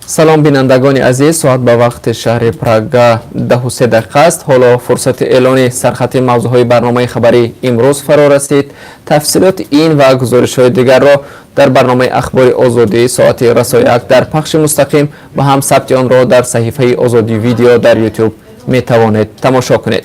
سلام بینندگان عزیز، ساعت به وقت شهر پراگ 10:03 است. حالا فرصت اعلان سرخط موضوعهای برنامه خبری امروز فرا رسید. تفصیلات این و گزارش‌های دیگر را در برنامه اخبار آزادی ساعت رسایک در پخش مستقیم و هم ثبت آن را در صحیفه آزادی ویدیو در یوتیوب می توانید تماشا کنید.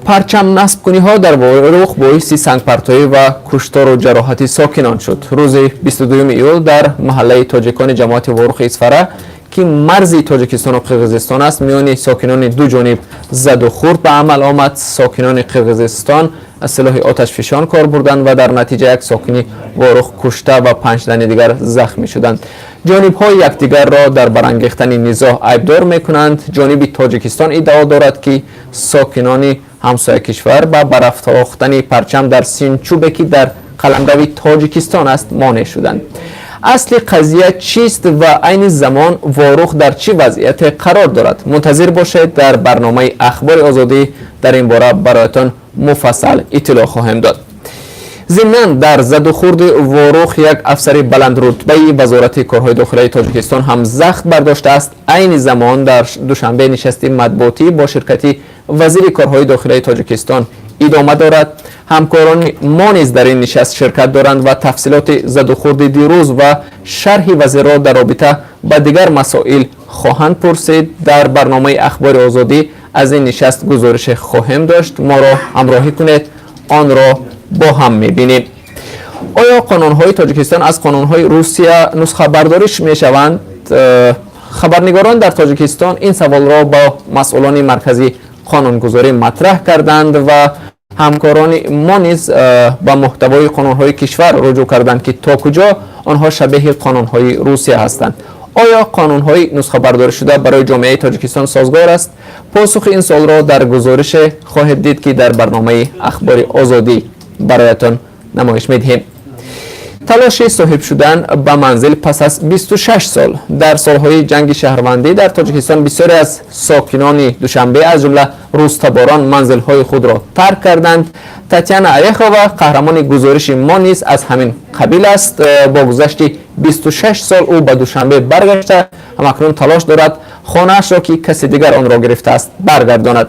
پرچم نصب کنی ها در ورخ باعث سنگپرتایی و کشتار و جراحت ساکنان شد. روز 22 ایول در محله تاجیکان جماعت ورخ اسفره که مرز تاجیکستان و قرقیزستان است، میان ساکنان دو جانب زد و خورد به عمل آمد. ساکنان قرقیزستان از سلاح آتش فشان کار بردند و در نتیجه یک ساکنی ورخ کشته و 5 تن دیگر زخمی شدند. جانب های یکدیگر را در برانگیختن نزاع عیبدار میکنند. جانب تاجیکستان ادعا دارد که ساکنان همسایه کشور با برافراختن پرچم در سینچوبه که در قلمرو تاجیکستان است مانع شدند. اصل قضیه چیست و عین زمان ورخ در چه وضعیت قرار دارد؟ منتظر باشید، در برنامه اخبار آزادی در این باره برایتان مفصل اطلاع خواهم داد. ضمناً در زد و خورد ورخ یک افسر بلند رتبه وزارت کارهای داخلی تاجیکستان هم زخم برداشته است. عین زمان در دوشنبه نشست مطبوعاتی با شرکت وزیر کارهای داخلی تاجیکستان ادامه دارد. همکاران ما نیز در این نشست شرکت دارند و تفصیلات زد و خورد دیروز و شرح وزیر را در رابطه با دیگر مسائل خواهند پرسید. در برنامه اخبار آزادی از این نشست گزارش خواهم داشت. ما را همراهی کنید، آن را با هم می‌بینیم. آیا قانون‌های تاجیکستان از قانون‌های روسیه نسخه برداریش می‌شوند؟ خبرنگاران در تاجیکستان این سوال را با مسئولان مرکزی قانونگذاری مطرح کردند و همکاران ما نیز با محتوای قانون‌های کشور رجوع کردند که تا کجا آنها شبیه قانون‌های روسیه هستند. آیا قانون‌های نسخه برداری شده برای جامعه تاجیکستان سازگار است؟ پاسخ این سوال را در گزارش خواهید دید که در برنامه اخبار آزادی برایتان نمایش می‌دهیم. تلاش صاحب شدن به منزل پس از 26 سال. در سالهای جنگ شهروندی در تاجیکستان بسیاری از ساکنان دوشنبه از جمله روستاباران منزل‌های خود را ترک کردند. تاتیانا ایخووا قهرمان گزارش ما نیز از همین قبیل است. با گذشت 26 سال او به دوشنبه برگشته، همکنون تلاش دارد خانه‌اش را که کسی دیگر آن را گرفته است برگرداند.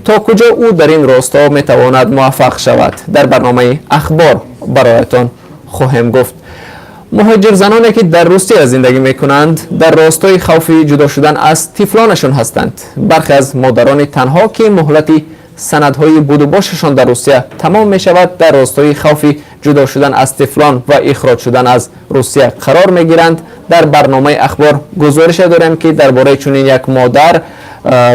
تا کجا او در این راستا میتواند موفق شود؟ در برنامه اخبار برایتان خواهم گفت. مهاجر زنانی که در روسیه زندگی میکنند در راستای خوف جدا شدن از طفلانشان هستند. برخی از مادران تنها که مهلت سندهای بود و باششان در روسیه تمام می شود در راستای خوف جدا شدن از طفلان و اخراج شدن از روسیه قرار می گیرند. در برنامه اخبار گزارش داریم که درباره چنین یک مادر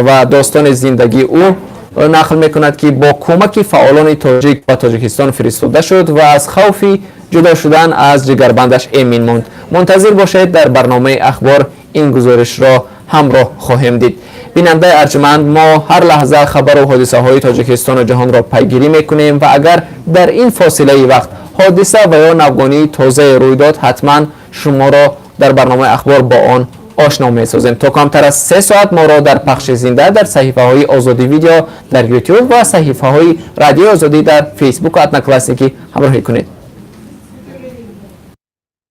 و داستان زندگی او نقل می کند که با کمک فعالان تاجیک و تاجیکستان فرستاده شد و از خوف جدا شدن از جگربندش امین ماند. منتظر باشید، در برنامه اخبار این گزارش را همراه خواهیم دید. بیننده ارجمند، ما هر لحظه خبر و حادثه های تاجیکستان و جهان را پیگیری میکنیم و اگر در این فاصله وقت حادثه و یا نوگانی تازه روی داد، حتما شما را در برنامه اخبار با آن آشنا می‌سازیم. تا کمتر از 3 ساعت ما را در پخش زنده در صحیفه های آزادی ویدیو در یوتیوب و صحیفه های رادیو آزادی در فیسبوک و اتنا کلاسیکی همراهی کنید.